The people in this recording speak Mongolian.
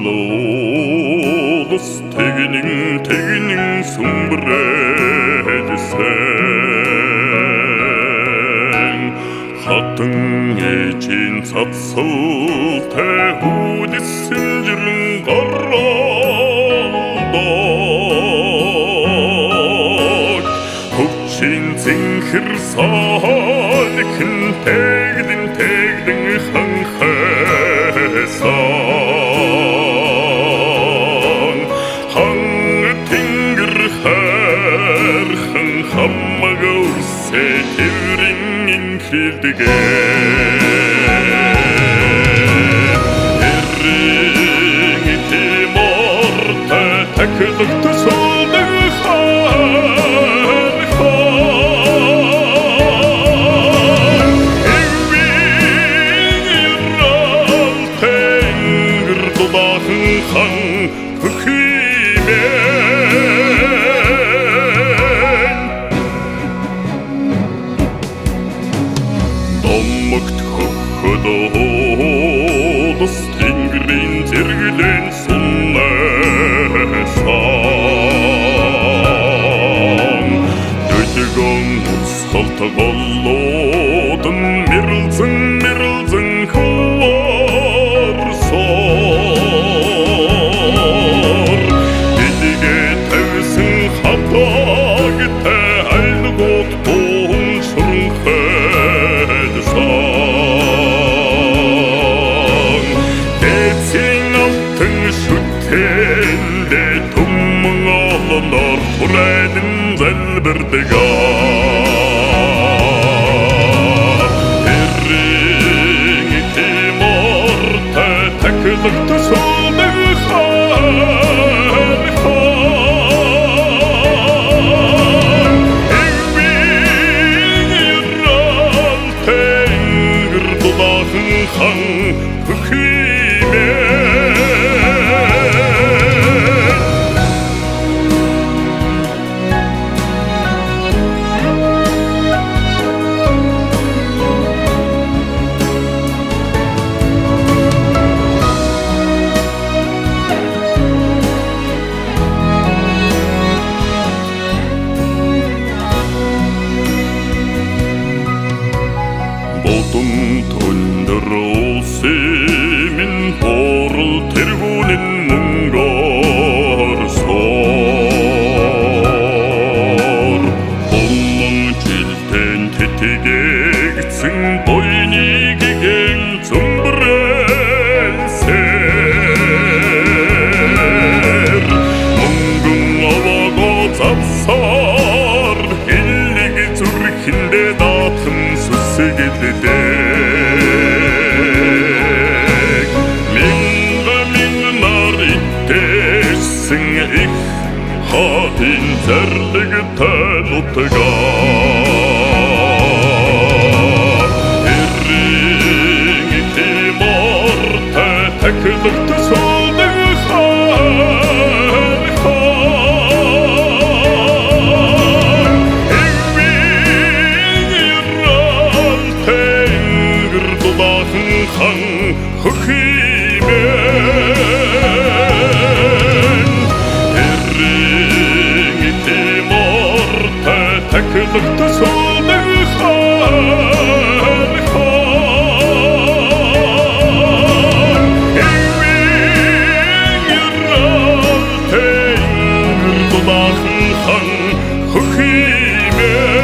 Хылоолус тэгнин сүмбрэдсэн хатан эжин цацал тэхүүдсэн жирэн гараад хөвчин зинхэр санхэн тэгдэн ханхасан ханг тэнгэр хайрхан хаммагөрсэ тэрэн инхилдэгэ Домогт хөхөдөөс тэнгэрийн зэрэглэн суннасан дөтгөн усхалт голлоодон мэрэлзэн хаварсоор эдигэ тавьсан хатаагтай айлгууд туун шүрэнхэдсэн дэцэн алтан шүтэлдэ түмэн олоноор хүрээдэн залбирдэга Ботун төндрөөсэмин порл тэргүүнэн мөнгөрсоор Болон жилтэн тэтэгэгцэн бойнигигэн цумбрэлсэр Мөнгөн аваго завсаар хиллиг зүрхэндэ даатхан Sigilдэг мингар иттээсэн их хатын зарлигтэй нутгаа эрийн тимортай таклэгт сулдаг хөхимэн эрийн тимортай таклэгт сулдаг хөхимэн